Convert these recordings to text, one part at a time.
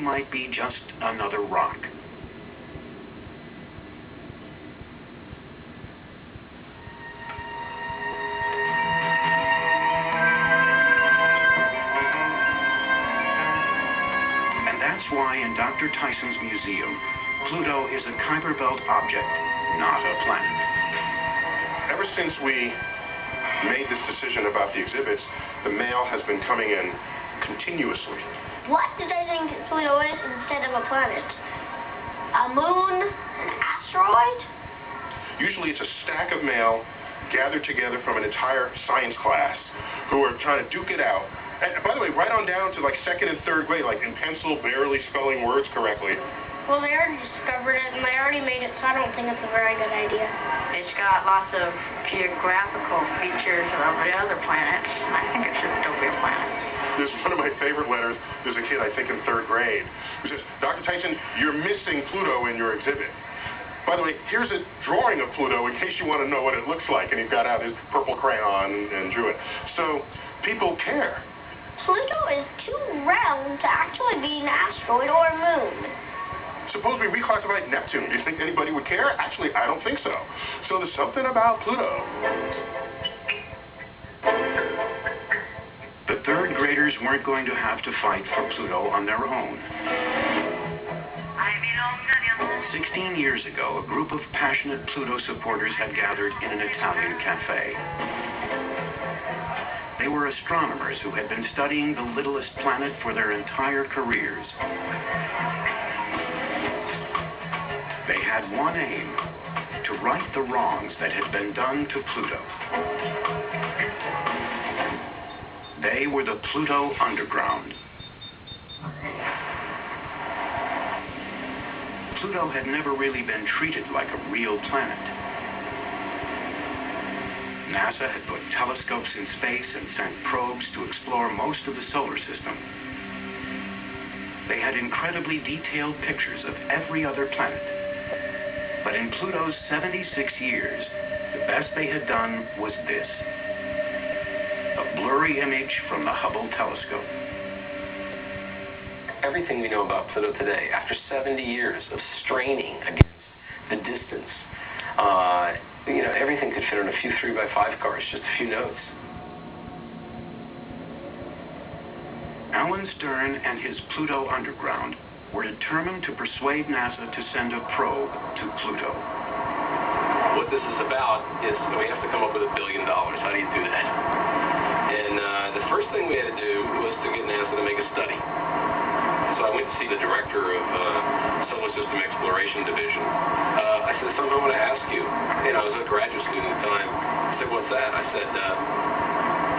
might be just another rock. And that's why in Dr. Tyson's museum, Pluto is a Kuiper Belt object, not a planet. Ever since we made this decision about the exhibits, the mail has been coming in continuously. What do they think Pluto is instead of a planet? A moon? An asteroid? Usually it's a stack of mail gathered together from an entire science class who are trying to duke it out. And by the way, right on down to like second and third grade, like in pencil, barely spelling words correctly. Well, they already discovered it, and they already made it, so I don't think it's a very good idea. It's got lots of geographical features of the other planets. I think it should still be a planet. There's one of my favorite letters. There's a kid, I think in third grade, who says, Dr. Tyson, you're missing Pluto in your exhibit. By the way, here's a drawing of Pluto in case you want to know what it looks like. And he got out his purple crayon and drew it. So people care. Pluto is too round to actually be an asteroid or a moon. Suppose we reclassified Neptune. Do you think anybody would care? Actually, I don't think so. So there's something about Pluto. The third graders weren't going to have to fight for Pluto on their own. 16 years ago, a group of passionate Pluto supporters had gathered in an Italian cafe. They were astronomers who had been studying the littlest planet for their entire careers. They had one aim, to right the wrongs that had been done to Pluto. They were the Pluto Underground. Pluto had never really been treated like a real planet. NASA had put telescopes in space and sent probes to explore most of the solar system. They had incredibly detailed pictures of every other planet. But in Pluto's 76 years, the best they had done was this. A blurry image from the Hubble telescope. Everything we know about Pluto today, after 70 years of straining against the distance, everything could fit on a few 3x5 cars, just a few notes. Alan Stern and his Pluto Underground were determined to persuade NASA to send a probe to Pluto. What this is about is we have to come up with $1 billion. How do you do that? And the first thing we had to do was to get NASA to make a study. So I went to see the director of Solar System Exploration Division. I said, something I want to ask you. I was a graduate student at the time. I said, what's that? I said,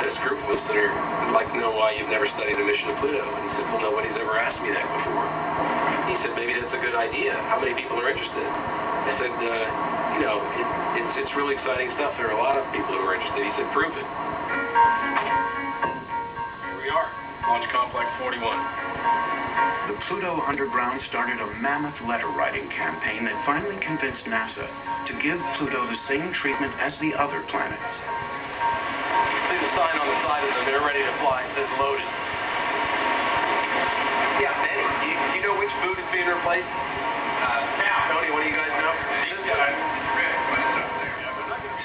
this group of us that would like to know why you've never studied a mission to Pluto. And he said, well, nobody's ever asked me that before. He said, maybe that's a good idea. How many people are interested? I said, it's really exciting stuff. There are a lot of people who are interested. He said, prove it. Here we are, Launch Complex 41. The Pluto Underground started a mammoth letter-writing campaign that finally convinced NASA to give Pluto the same treatment as the other planets. See the sign on the side of them, they're ready to fly. It says loaded. Yeah, Benny, do you know which boot is being replaced? Tony, what do you guys know?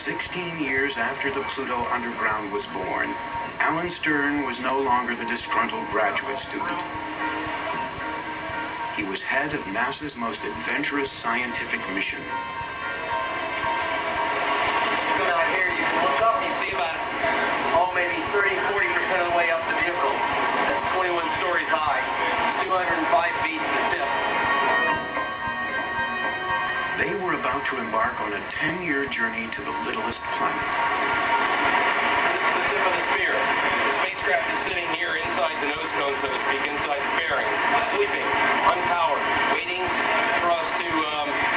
16 years after the Pluto Underground was born, Alan Stern was no longer the disgruntled graduate student. He was head of NASA's most adventurous scientific mission. Come out here, you can look up, you see about, maybe 30-40% of the way up the vehicle. That's 21 stories high, 205 feet to the tip. They were about to embark on a 10-year journey to the littlest planet. This is the tip of the sphere. The spacecraft is sitting here inside the nose cone, so to speak, inside the fairing, sleeping, unpowered, waiting for us to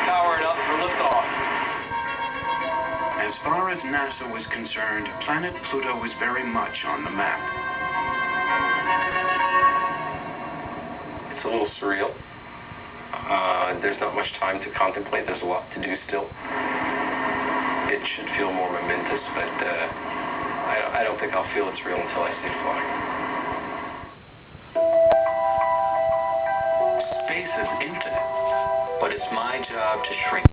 power it up for liftoff. As far as NASA was concerned, planet Pluto was very much on the map. It's a little surreal. There's not much time to contemplate. There's a lot to do still. It should feel more momentous, but I don't think I'll feel it's real until I see it fly. but it's my job to shrink